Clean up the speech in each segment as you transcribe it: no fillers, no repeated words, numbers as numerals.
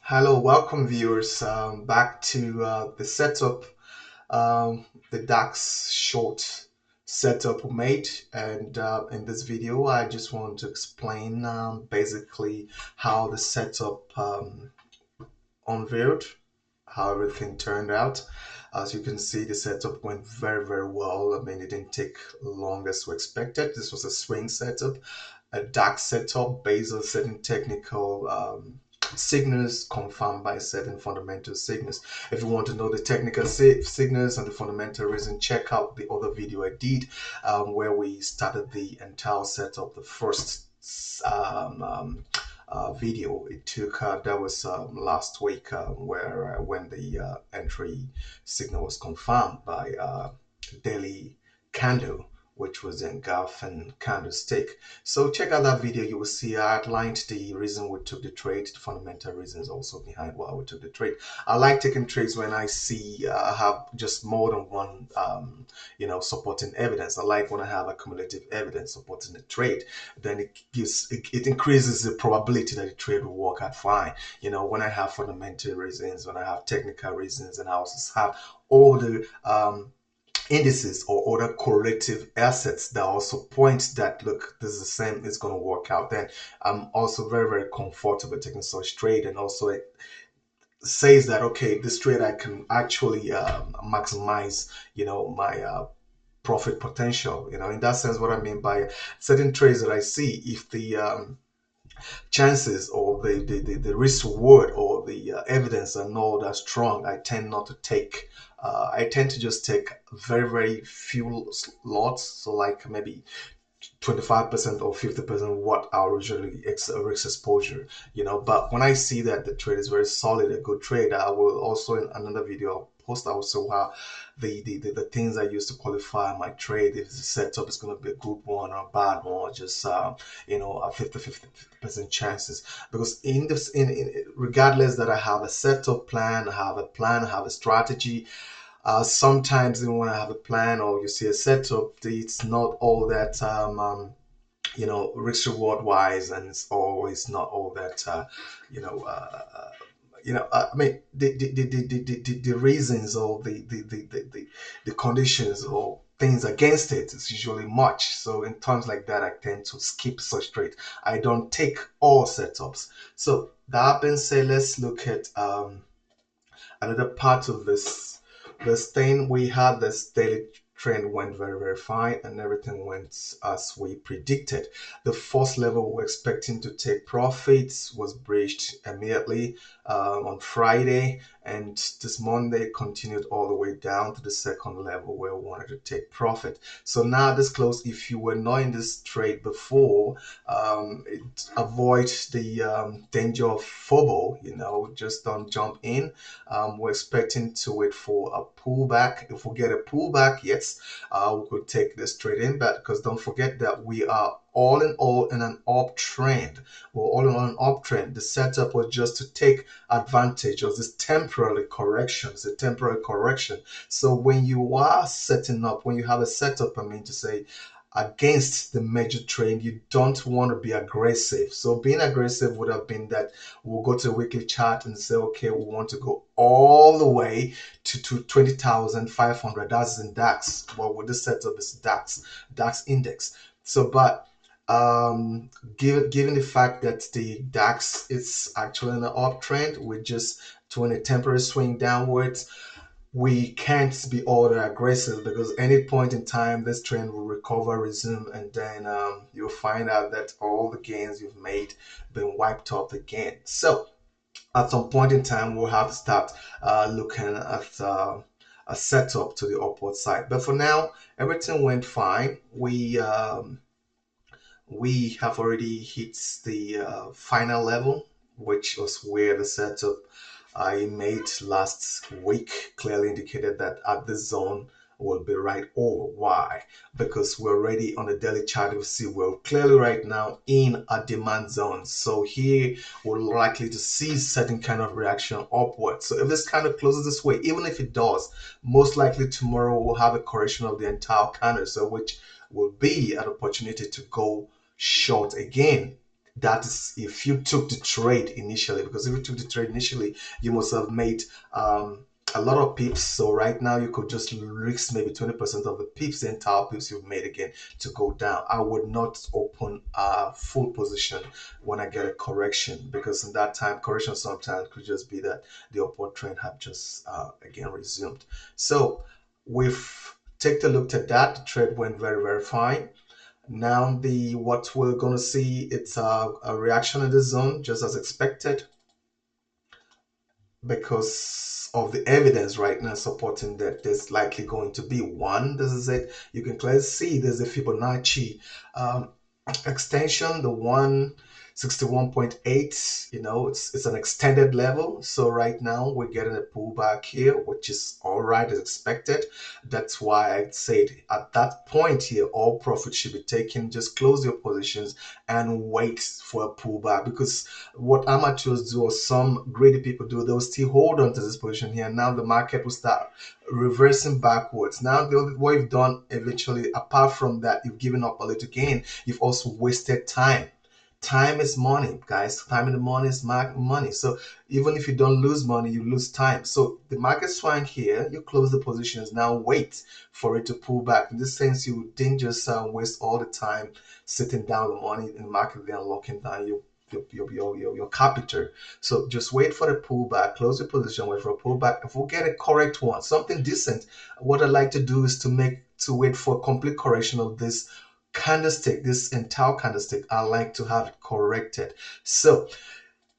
Hello, welcome viewers back to the setup, the DAX short setup we made. And in this video, I just want to explain basically how the setup unveiled, how everything turned out. As you can see, the setup went very, very well. I mean, it didn't take long as we expected. This was a swing setup, a dark setup based on certain technical signals confirmed by certain fundamental signals. If you want to know the technical signals and the fundamental reason, check out the other video I did where we started the entire setup, the first um, um, video it took. That was last week, where when the entry signal was confirmed by daily candle, which was the engulfing candlestick. So check out that video. You will see I outlined the reason we took the trade, the fundamental reasons also behind why we took the trade. I like taking trades when I see have just more than one supporting evidence. I like when I have accumulative evidence supporting the trade. Then it increases the probability that the trade will work out fine. When I have fundamental reasons, when I have technical reasons, and I also have all the indices or other correlative assets that also point that look, this is the same, it's going to work out, then I'm also very, very comfortable taking such trade. And also it says that okay, this trade I can actually maximize my profit potential. In that sense, what I mean by certain trades that I see, if the chances or the risk reward or the evidence are not that strong, I tend not to take. I tend to just take very, very few lots. So like maybe 25% or 50% what are usually risk exposure. But when I see that the trade is very solid, a good trade, I will also in another video I'll post also how the things I use to qualify my trade, if the setup is going to be a good one or a bad one, or just a 50% chances. Because in this in regardless that I have a setup plan, I have a strategy, sometimes even when I have a plan or you see a setup, it's not all that risk reward wise, and it's always not all that you know uh, I mean the reasons or the conditions or things against it is usually much. So in times like that, I tend to skip such trade. I don't take all setups. So that being said, let's look at another part of this thing. We had this daily trend went very, very fine, and everything went as we predicted. The first level we were expecting to take profits was breached immediately on Friday, and this Monday continued all the way down to the second level where we wanted to take profit. So now this close, if you were not in this trade before, avoid the danger of FOBO. Just don't jump in. We're expecting to wait for a pullback. If we get a pullback, yes, we could take this trade in. But because don't forget that we are all in all in an uptrend. We're all in an uptrend. The setup was just to take advantage of this temporary correction. It's a temporary correction. So when you are setting up, when you have a setup, I mean to say, against the major trend, you don't want to be aggressive. So being aggressive would have been that we'll go to a weekly chart and say, okay, we want to go all the way to 20,500. That's in DAX. Well, with this setup is DAX index. So, but given the fact that the DAX is actually in an uptrend, we're just doing a temporary swing downwards. We can't be all that aggressive because any point in time this trend will recover, resume, and then you'll find out that all the gains you've made been wiped off again. So at some point in time we'll have to start looking at a setup to the upward side. But for now, everything went fine. We have already hit the final level, which was where the setup I made last week clearly indicated that at this zone will be right over. Why? Because we're already on the daily chart. We see we're clearly right now in a demand zone. So here we're likely to see certain kind of reaction upwards. So if this kind of closes this way, even if it does, most likely tomorrow we'll have a correction of the entire candle, so which will be an opportunity to go short again. That is if you took the trade initially, because if you took the trade initially, you must have made a lot of pips. So right now you could just risk maybe 20% of the pips, the entire pips you've made again to go down. I would not open a full position when I get a correction, because in that time, correction sometimes could just be that the upward trend have just again resumed. So we've taken a look at that. The trade went very, very fine. Now the what we're going to see, it's a reaction in the zone, just as expected, because of the evidence right now supporting that there's likely going to be one. This is it. You can clearly see there's a Fibonacci um, extension, the 161.8. It's an extended level. So right now we're getting a pullback here, which is all right as expected. That's why I said at that point here, all profits should be taken. Just close your positions and wait for a pullback, because what amateurs do or some greedy people do, they'll still hold on to this position here. Now the market will start reversing backwards. Now what you've done eventually, apart from that, you've given up a little gain, you've also wasted time. Time is money, guys. Time in the morning is money. So even if you don't lose money, you lose time. So the market swing here, you close the positions. Now wait for it to pull back. In this sense, you didn't just waste all the time sitting down the money in the market, then locking down your capital. So just wait for the pullback, close the position, wait for a pullback. If we get a correct one, something decent, what I like to do is to wait for a complete correction of this candlestick, this entire candlestick. I like to have it corrected. So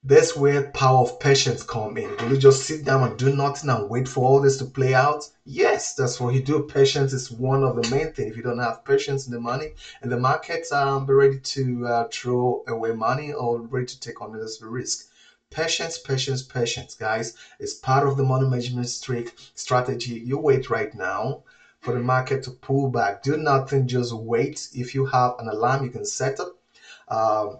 that's where power of patience come in. Will you just sit down and do nothing and wait for all this to play out? Yes, that's what you do. Patience is one of the main things. If you don't have patience in the money in the market, be ready to throw away money or ready to take unnecessary risk. Patience, patience, patience, guys. It's part of the money management strategy. You wait right now for the market to pull back. Do nothing, just wait. If you have an alarm, you can set up. Um,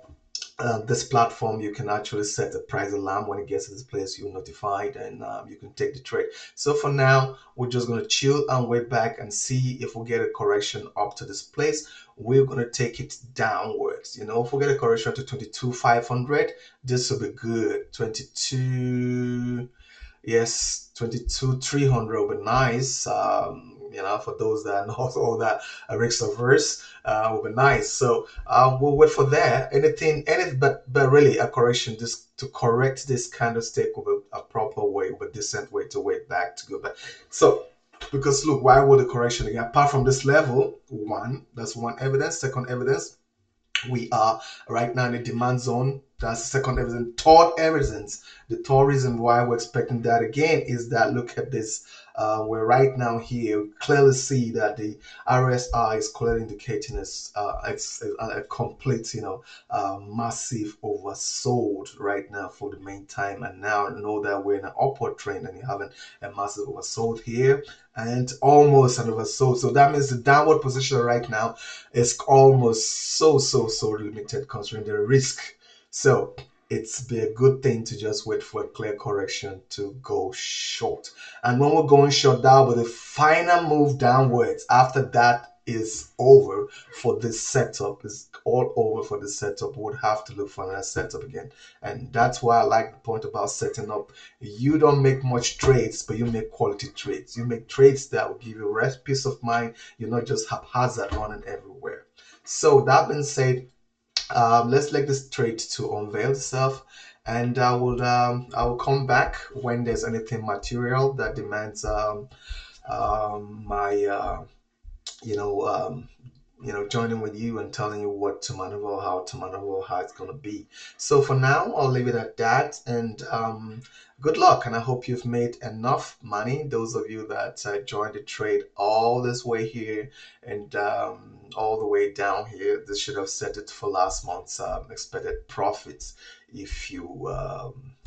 this platform, you can actually set a price alarm. When it gets to this place, you're notified, and you can take the trade. So for now, we're just going to chill and wait back and see if we get a correction up to this place. We're going to take it downwards. If we get a correction to 22,500, this will be good. 22, yes, 22,300 will be nice. For those that are not all that risk averse, will be nice. So we'll wait for that. But really a correction, just to correct this candlestick with a proper way, with a decent way to wait back to go back. So because look, why would the correction again? Apart from this level, that's one evidence. Second evidence, we are right now in the demand zone. That's the second evidence. Third evidence, the third reason why we're expecting that again is that look at this. We're right now here, we clearly see that the RSI is clearly indicating it's a complete, massive oversold right now for the main time. And now know that we're in an upward trend and you're having a massive oversold here and almost an oversold. So that means the downward position right now is almost so limited considering the risk. So it's be a good thing to just wait for a clear correction to go short. And when we're going short, that will be the final move downwards. After that is over for this setup, is all over for this setup. We would have to look for another setup again. And that's why I like the point about setting up. You don't make much trades, but you make quality trades. You make trades that will give you rest, peace of mind. You're not just haphazard running everywhere. So that being said, let's let this trade to unveil itself, and I will come back when there's anything material that demands my you know um, joining with you and telling you what to maneuver, how it's going to be. So for now, I'll leave it at that, and good luck, and I hope you've made enough money. Those of you that joined the trade all this way here and all the way down here, this should have set it for last month's expected profits if you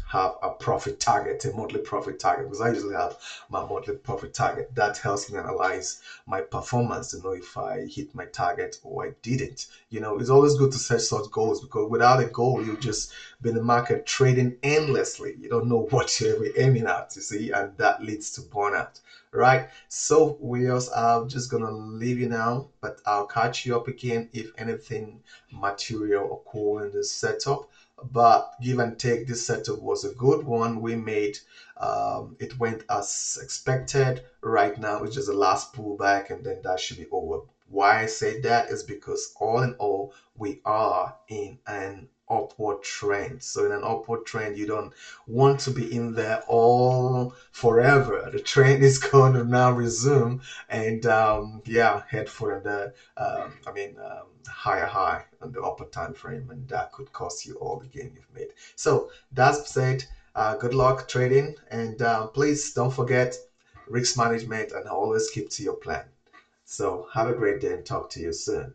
have a profit target, a monthly profit target, because I usually have my monthly profit target. That helps me analyze my performance to know if I hit my target or I didn't. It's always good to set such goals, because without a goal, you just be in the market trading endlessly. You don't know what you're aiming at, you see, and that leads to burnout, right? So I'm just gonna leave you now, but I'll catch you up again if anything material or cool in this setup. But give and take, this setup was a good one. We made it went as expected. Right now, it's just the last pullback, and then that should be over. Why I say that is because all in all, we are in an upward trend. So in an upward trend, you don't want to be in there all forever. The trend is going to now resume, and yeah, head for the higher high on the upper time frame, and that could cost you all the gain you've made. So that said, good luck trading, and please don't forget risk management and always keep to your plan. So have a great day and talk to you soon.